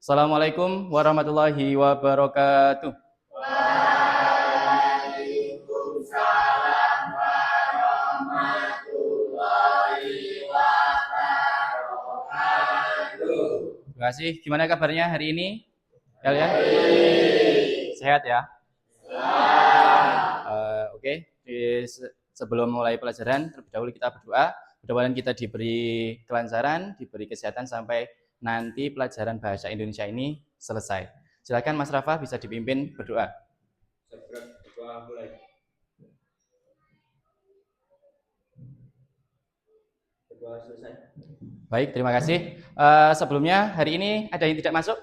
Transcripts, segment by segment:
Assalamualaikum warahmatullahi wabarakatuh. Waalaikumsalam warahmatullahi wabarakatuh. Terima kasih. Gimana kabarnya hari ini? Kalian? Sehat ya? Oke. Sebelum mulai pelajaran, terlebih dahulu kita berdoa. Mudah-mudahan kita diberi kelancaran, diberi kesehatan sampai nanti pelajaran bahasa Indonesia ini selesai. Silakan Mas Rafa bisa dipimpin berdoa. Berdoa mulai. Berdoa selesai. Baik, terima kasih. Sebelumnya hari ini ada yang tidak masuk?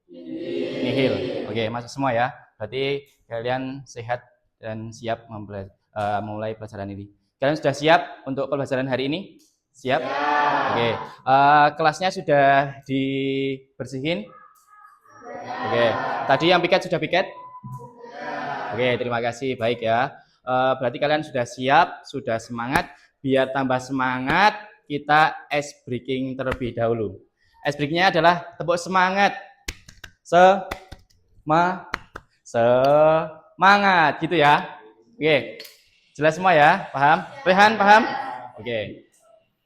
Nihil. Oke, masuk semua ya. Berarti kalian sehat dan siap memulai pelajaran ini. Kalian sudah siap untuk pelajaran hari ini? Siap? Oke. Kelasnya sudah dibersihin? Oke. Tadi yang piket sudah piket? Oke, terima kasih. Baik ya. Berarti kalian sudah siap, sudah semangat. Biar tambah semangat, kita ice breaking terlebih dahulu. Ice breakingnya adalah tepuk semangat. Semangat gitu ya. Oke. Jelas semua ya? Paham? Rehan paham? Oke.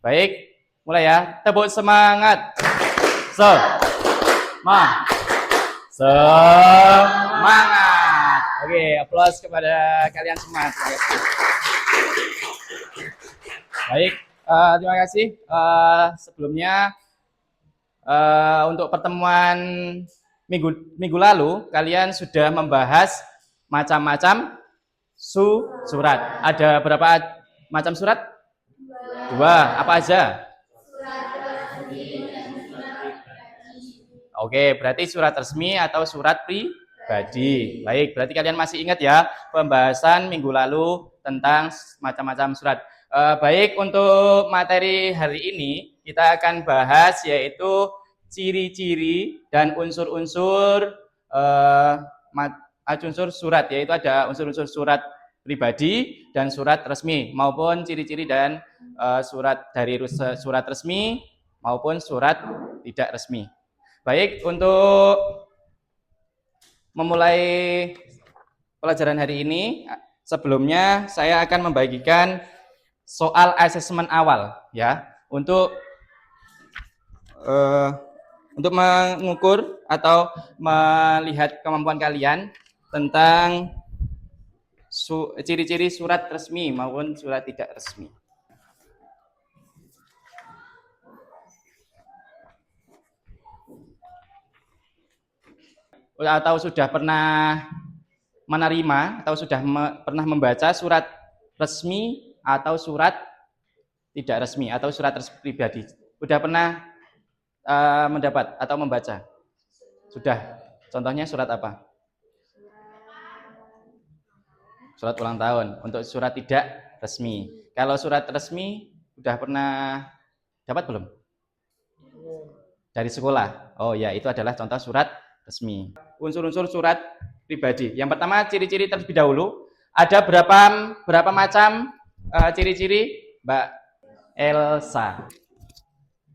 Baik, mulai ya. Tepuk semangat. Semangat. Oke, aplaus kepada kalian semua. Baik, terima kasih. Sebelumnya untuk pertemuan minggu lalu kalian sudah membahas macam-macam surat. Ada berapa macam surat? Dua. Apa aja? Oke, berarti surat resmi atau surat pribadi. Baik, berarti kalian masih ingat ya pembahasan minggu lalu tentang macam-macam surat. Baik, untuk materi hari ini kita akan bahas yaitu ciri-ciri dan unsur-unsur surat, yaitu ada unsur-unsur surat pribadi dan surat resmi maupun ciri-ciri dan surat dari surat resmi maupun surat tidak resmi. Baik, untuk memulai pelajaran hari ini, sebelumnya saya akan membagikan soal asesmen awal ya untuk mengukur atau melihat kemampuan kalian tentang ciri-ciri surat resmi maupun surat tidak resmi. Atau sudah pernah menerima atau sudah pernah membaca surat resmi atau surat tidak resmi atau surat pribadi? Sudah pernah mendapat atau membaca? Sudah. Contohnya surat apa? Surat ulang tahun. Untuk surat tidak resmi. Kalau surat resmi sudah pernah dapat belum? Dari sekolah. Oh ya, itu adalah contoh surat resmi. Unsur-unsur surat pribadi. Yang pertama, ciri-ciri terlebih dahulu. Ada berapa macam ciri-ciri, Mbak Elsa?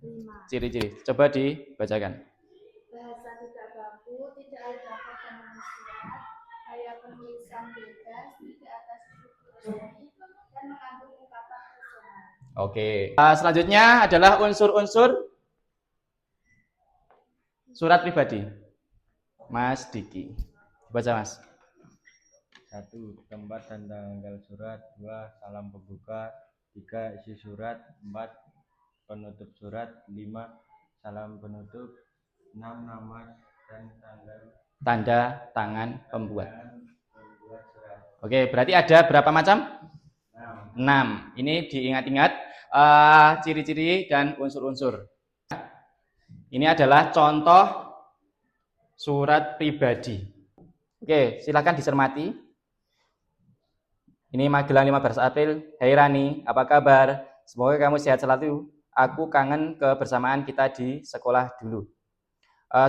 5. Ciri-ciri. Coba dibacakan. Bahasa tidak baku, tidak ada kata manusia, gaya penulisan bebas, tidak atas resmi, dan mengandung ungkapan personal. Oke. Selanjutnya adalah unsur-unsur surat pribadi. Mas Diki. Baca, Mas. 1. Tempat dan tanggal surat. 2. Salam pembuka. 3. Isi surat. 4. Penutup surat. 5. Salam penutup. 6. Nama dan tanda tangan pembuat surat. Oke, berarti ada berapa macam? 6. Ini diingat-ingat ciri-ciri dan unsur-unsur. Ini adalah contoh surat pribadi. Oke, silakan dicermati. Ini Magelang 15 April. Hai Rani, apa kabar? Semoga kamu sehat selalu. Aku kangen kebersamaan kita di sekolah dulu.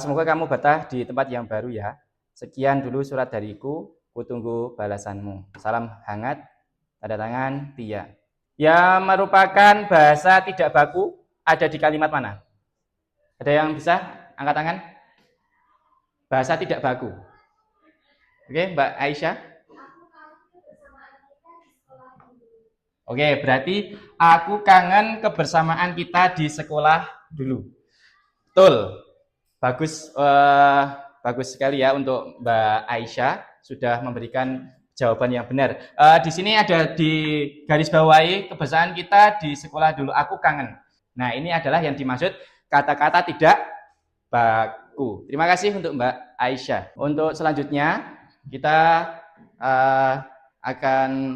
Semoga kamu betah di tempat yang baru ya. Sekian dulu surat dariku. Kutunggu balasanmu. Salam hangat. Tanda tangan Tia. Yang merupakan bahasa tidak baku ada di kalimat mana? Ada yang bisa Angkat tangan. Bahasa tidak baku. Oke, Mbak Aisyah. Oke, berarti aku kangen kebersamaan kita di sekolah dulu. Betul. Bagus, bagus sekali ya untuk Mbak Aisyah sudah memberikan jawaban yang benar. Di sini ada di garis bawahi kebersamaan kita di sekolah dulu. Aku kangen. Nah, ini adalah yang dimaksud kata-kata tidak baku. Terima kasih untuk Mbak Aisyah. Untuk selanjutnya kita akan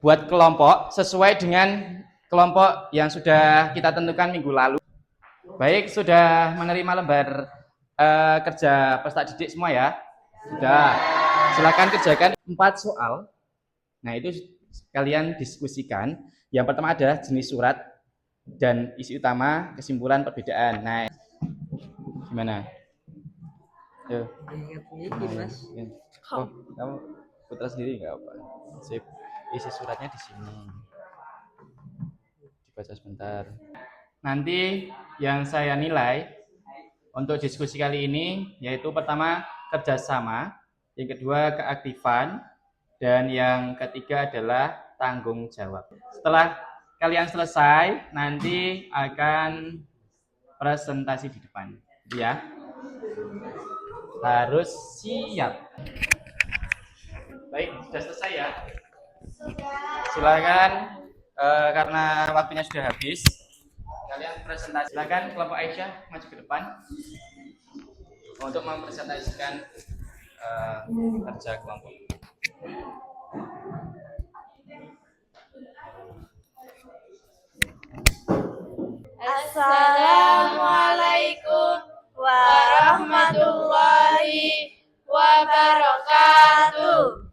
buat kelompok sesuai dengan kelompok yang sudah kita tentukan minggu lalu. Baik, sudah menerima lembar kerja peserta didik semua ya? Sudah. Silakan kerjakan 4 soal. Nah, itu kalian diskusikan. Yang pertama adalah jenis surat dan isi utama, kesimpulan, perbedaan. Nah, gimana? Yuk. Oh, kamu putra sendiri nggak apa? Sip. Isi suratnya di sini. Dibaca sebentar. Nanti yang saya nilai untuk diskusi kali ini yaitu pertama kerjasama, yang kedua keaktifan, dan yang ketiga adalah tanggung jawab. Setelah kalian selesai, nanti akan presentasi di depan, ya. Harus siap. Baik, sudah selesai ya. Silakan, karena waktunya sudah habis. Kalian presentasi. Silakan kelompok Aisyah maju ke depan untuk mempresentasikan kerja kelompok. Assalamualaikum warahmatullahi wabarakatuh.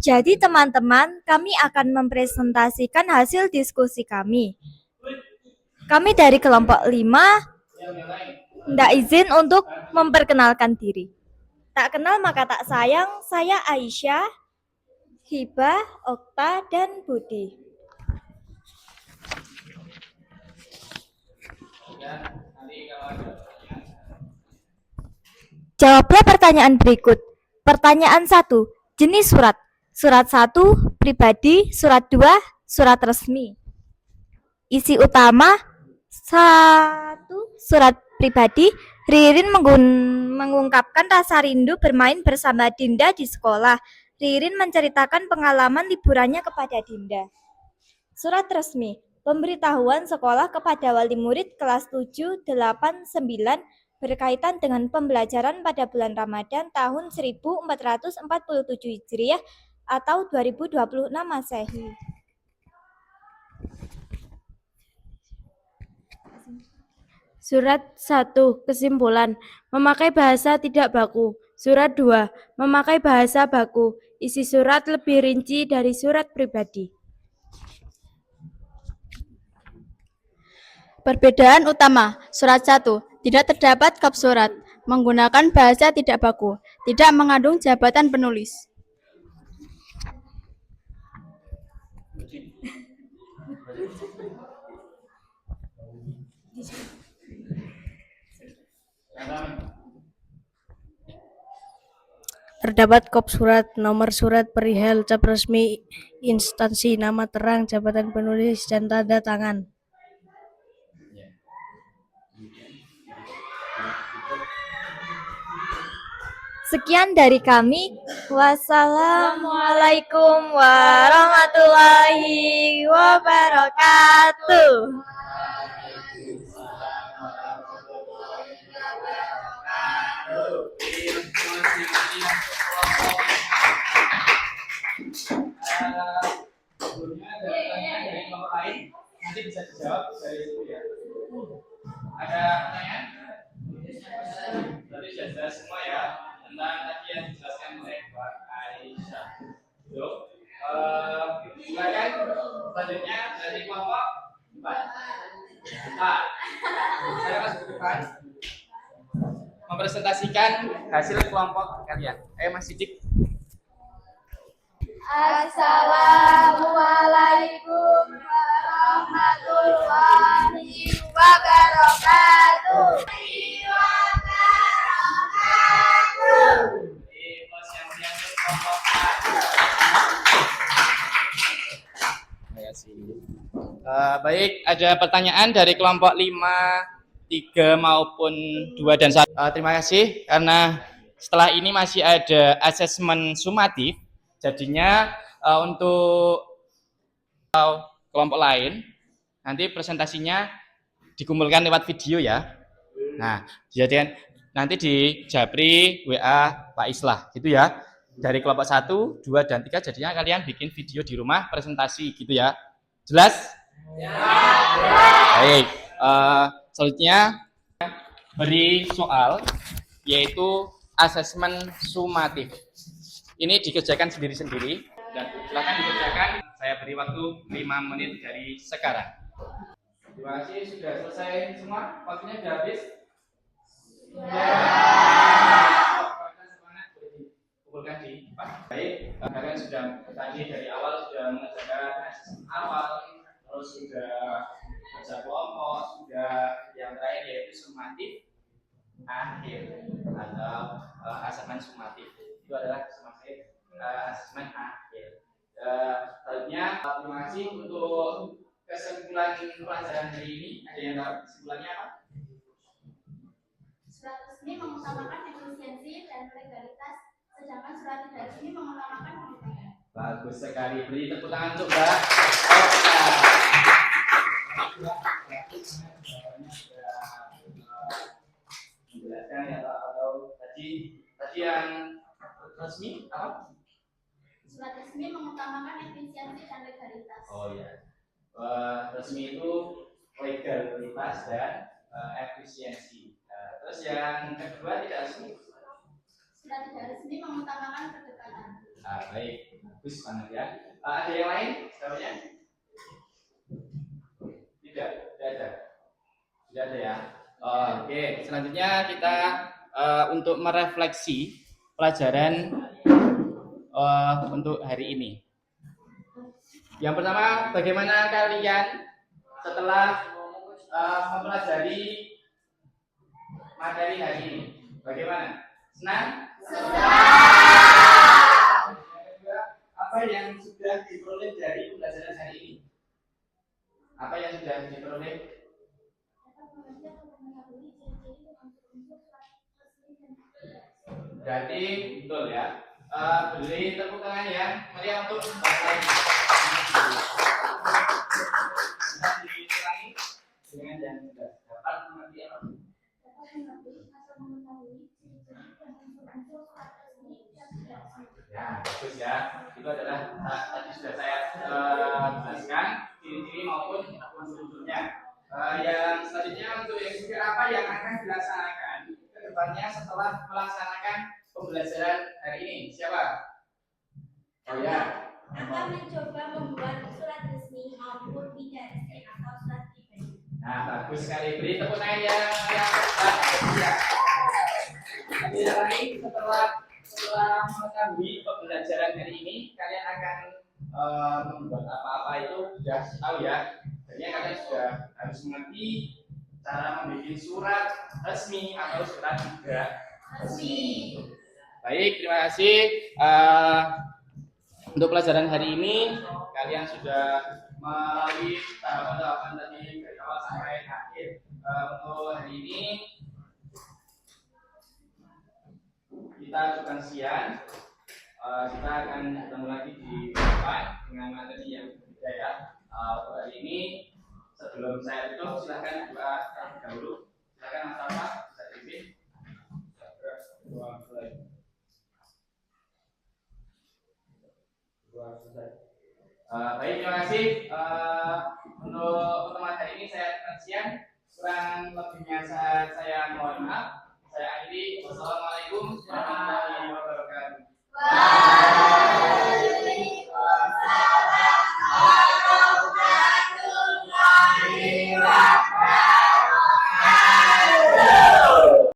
Jadi teman-teman, kami akan mempresentasikan hasil diskusi kami. Kami dari kelompok 5, minta izin untuk memperkenalkan diri. Tak kenal maka tak sayang, saya Aisyah, Hibah, Okta, dan Budi. Jawablah pertanyaan berikut. Pertanyaan 1, jenis surat. Surat 1, pribadi. Surat 2, surat resmi. Isi utama 1, surat pribadi. Ririn mengungkapkan rasa rindu bermain bersama Dinda di sekolah. Ririn menceritakan pengalaman liburannya kepada Dinda. Surat resmi, pemberitahuan sekolah kepada wali murid kelas 7, 8, 9 berkaitan dengan pembelajaran pada bulan Ramadan tahun 1447 Hijriah atau 2026 Masehi. Surat 1, kesimpulan, memakai bahasa tidak baku. Surat 2, memakai bahasa baku. Isi surat lebih rinci dari surat pribadi. Perbedaan utama. Surat 1, tidak terdapat kop surat, menggunakan bahasa tidak baku, tidak mengandung jabatan penulis. Terdapat kop surat, nomor surat, perihal, cap resmi, instansi, nama terang, jabatan penulis, dan tanda tangan. Sekian dari kami. Wassalamualaikum warahmatullahi wabarakatuh. Dari kelompok lain nanti bisa dijawab dari situ ya. Ada pertanyaan? Berarti sudah jelas semua ya tentang tadi yang dijelaskan oleh Mbak Aisyah. Yuk, silakan selanjutnya dari kelompok 4. Nah, saya masuk ke depan mempresentasikan hasil kelompok kalian. Ayo Mas Sidik. Assalamualaikum warahmatullahi wabarakatuh. Terima kasih. Baik, ada pertanyaan dari kelompok 5, 3 maupun 2 dan 1. Terima kasih karena setelah ini masih ada asesmen sumatif. Jadinya untuk kelompok lain nanti presentasinya dikumpulkan lewat video ya. Nah, jadi nanti di Japri WA Pak Islah gitu ya. Dari kelompok 1, 2 dan 3 jadinya kalian bikin video di rumah presentasi gitu ya. Jelas? Ya. Baik. Selanjutnya beri soal yaitu asesmen sumatif. Ini dikerjakan sendiri-sendiri dan silakan dikerjakan. Saya beri waktu 5 menit dari sekarang. Terima kasih sudah selesai semua. Waktunya sudah habis. Semangat boleh dikumpulkan di depan. Baik, kalian sudah tadi dari awal sudah mengerjakan asesmen awal, terus sudah kerja kelompok, sudah yang terakhir yaitu sumatif akhir atau asesmen sumatif. Itu adalah asesmen akhir. Selanjutnya terima kasih untuk kesimpulan pelajaran hari ini. Ada yang tahu kesimpulannya apa? Surat resmi mengutamakan efisiensi dan legalitas, sedangkan surat tidak resmi mengutamakan kepentingan. Bagus sekali. Beri tepuk tangan untuk Mbak. Menjelaskan ya atau tadi yang resmi apa? Surat resmi mengutamakan efisiensi dan legalitas. Oh ya. Resmi itu legalitas dan efisiensi. Terus yang kedua tidak resmi. Surat tidak resmi mengutamakan kedekatan. Baik, bagus banget ya. Ada yang lain? Jawabnya? Tidak ada. Tidak ada ya. Oke, selanjutnya kita untuk merefleksi pelajaran untuk hari ini. Yang pertama, bagaimana kalian setelah mempelajari materi hari ini? Bagaimana? Senang? Senang. Yang kedua, apa yang sudah diperoleh dari pembelajaran hari ini? Apa yang sudah diperoleh? Berarti betul ya. Beri tepuk tangan ya. Meriah untuk Mbak lagi. Bisa diulangi dengan yang sudah dapat mengerti apa? Dapat mengerti atau mengetahui ciri-ciri dan unsur-unsur surat resmi dan tidak resmi. Ya, bagus ya. Itu adalah tadi sudah saya jelaskan ciri-ciri maupun unsur-unsurnya. Yang selanjutnya untuk yang ketiga apa yang akan dilaksanakan ke depannya setelah melaksanakan pembelajaran hari ini? Siapa? Oh ya. Akan mencoba membuat surat resmi maupun tidak resmi atau surat pribadi. Nah, bagus sekali. Beri tepuk tangan yang bagus ya. Tidak lain setelah mengetahui pembelajaran hari ini, kalian akan membuat apa-apa itu sudah tahu ya. Jadi kalian sudah harus mengerti cara membuat surat resmi atau surat tidak resmi. Baik, terima kasih. Untuk pelajaran hari ini, kalian sudah melalui tahapan-tahapan tadi dari awal sampai akhir. Untuk hari ini, kita akan siang. Kita akan ketemu lagi di depan dengan materi yang berbeda ya. Untuk hari ini, sebelum saya tutup, silakan doa terlebih dahulu. Silakan Mas Alfa, bisa dipimpin. Baik, terima kasih. Untuk pertemuan hari ini saya akan siang. Kurang lebihnya saya mohon maaf. Saya akhiri. Wassalamualaikum.